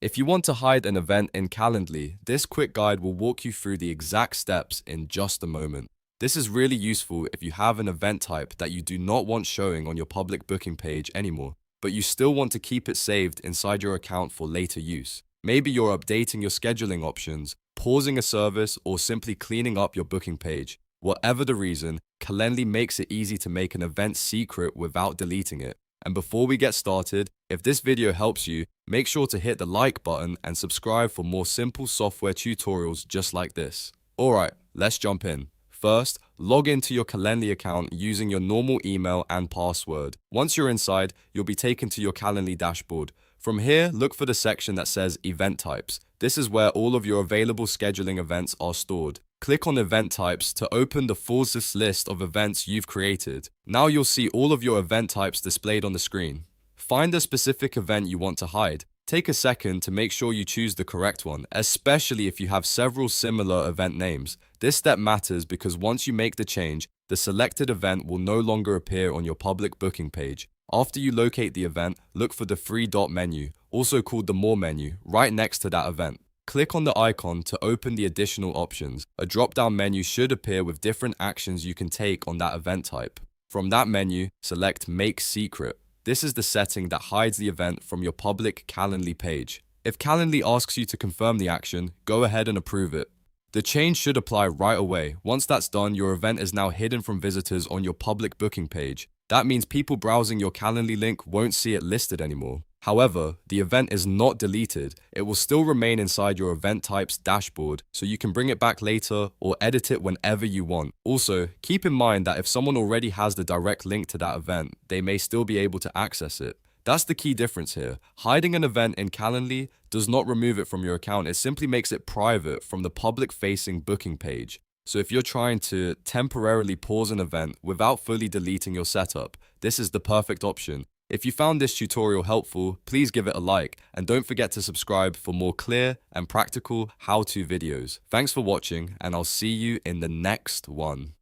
If you want to hide an event in Calendly, this quick guide will walk you through the exact steps in just a moment. This is really useful if you have an event type that you do not want showing on your public booking page anymore, but you still want to keep it saved inside your account for later use. Maybe you're updating your scheduling options, pausing a service, or simply cleaning up your booking page. Whatever the reason, Calendly makes it easy to make an event secret without deleting it. And before we get started, if this video helps you, make sure to hit the like button and subscribe for more simple software tutorials just like this. Alright, let's jump in. First, log into your Calendly account using your normal email and password. Once you're inside, you'll be taken to your Calendly dashboard. From here, look for the section that says Event Types. This is where all of your available scheduling events are stored. Click on Event Types to open the full list of events you've created. Now you'll see all of your event types displayed on the screen. Find a specific event you want to hide. Take a second to make sure you choose the correct one, especially if you have several similar event names. This step matters because once you make the change, the selected event will no longer appear on your public booking page. After you locate the event, look for the three-dot menu, also called the More menu, right next to that event. Click on the icon to open the additional options. A drop-down menu should appear with different actions you can take on that event type. From that menu, select Make Secret. This is the setting that hides the event from your public Calendly page. If Calendly asks you to confirm the action, go ahead and approve it. The change should apply right away. Once that's done, your event is now hidden from visitors on your public booking page. That means people browsing your Calendly link won't see it listed anymore. However, the event is not deleted. It will still remain inside your event type's dashboard, so you can bring it back later or edit it whenever you want. Also, keep in mind that if someone already has the direct link to that event, they may still be able to access it. That's the key difference here. Hiding an event in Calendly does not remove it from your account. It simply makes it private from the public-facing booking page. So if you're trying to temporarily pause an event without fully deleting your setup, this is the perfect option. If you found this tutorial helpful, please give it a like and don't forget to subscribe for more clear and practical how-to videos. Thanks for watching and I'll see you in the next one.